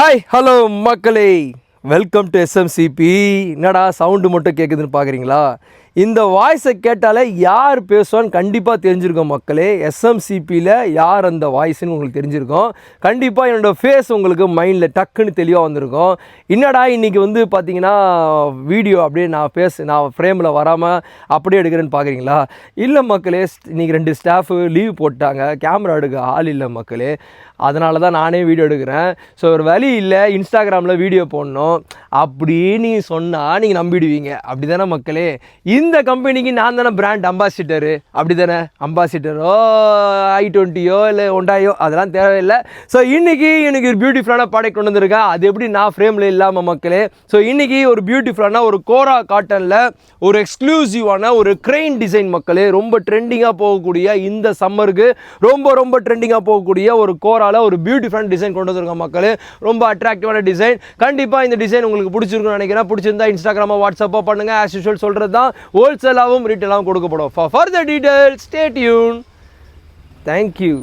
Hi hello மக்களே, welcome to எஸ்எம்சிபி. என்னடா sound மட்டும் கேட்குதுன்னு பார்க்குறீங்களா? இந்த வாய்ஸை கேட்டாலே யார் பேசுவான்னு கண்டிப்பாக தெரிஞ்சிருக்கோம் மக்களே. எஸ்எம்சிபியில் யார் அந்த வாய்ஸ்ன்னு உங்களுக்கு தெரிஞ்சிருக்கும். கண்டிப்பாக என்னோடய ஃபேஸ் உங்களுக்கு மைண்டில் டக்குன்னு தெளிவாக வந்திருக்கும். என்னடா இன்றைக்கி வந்து பார்த்தீங்கன்னா வீடியோ அப்படியே நான் ஃப்ரேமில் வராமல் அப்படியே எடுக்கிறேன்னு பார்க்குறீங்களா? இல்லை மக்களே, இன்றைக்கி 2 ஸ்டாஃபு லீவ் போட்டாங்க, கேமரா எடுக்க ஆள் இல்லை மக்களே. அதனால தான் நானே வீடியோ எடுக்கிறேன். ஸோ ஒரு வழி இல்லை, இன்ஸ்டாகிராமில் வீடியோ போடணும் அப்படின்னு சொன்னால் நீங்கள் நம்பிடுவீங்க. அப்படி தானே மக்களே? இந்த கம்பெனிக்கு நான் தானே பிராண்ட் அம்பாசிடரு. அப்படி தானே? அம்பாசிடரோ i20யோ இல்லை ஒண்டாயோ அதெல்லாம் தேவையில்லை. ஸோ இன்றைக்கி எனக்கு ஒரு பியூட்டிஃபுல்லான ப்ராடக்ட் கொண்டு வந்திருக்கேன். அது எப்படி நான் ஃப்ரேமில் இல்லாமல் மக்களே. ஸோ இன்றைக்கி ஒரு பியூட்டிஃபுல்லான ஒரு கோரா காட்டனில் ஒரு எக்ஸ்க்ளூசிவான ஒரு க்ரெயின் டிசைன் மக்களே. ரொம்ப ட்ரெண்டிங்காக போகக்கூடிய இந்த சம்மருக்கு ரொம்ப ட்ரெண்டிங்காக போகக்கூடிய ஒரு கோராவில் ஒரு பியூட்டிஃபுல்லான டிசைன் கொண்டு வந்திருக்கோம் மக்களே. ரொம்ப அட்ராக்டிவான டிசைன். கண்டிப்பாக இந்த டிசைன் உங்களுக்கு பிடிச்சிருக்குன்னு நினைக்கிறேன். பிடிச்சிருந்தா இன்ஸ்டாகிராமோ வாட்ஸ்அப்போ பண்ணுங்கள். ஆஸ் யூஷுவல் சொல்கிறது தான் ஹோல்சேலாகவும் ரீட்டெயிலாகவும் கொடுக்கப்படும். For further details stay tune. Thank you.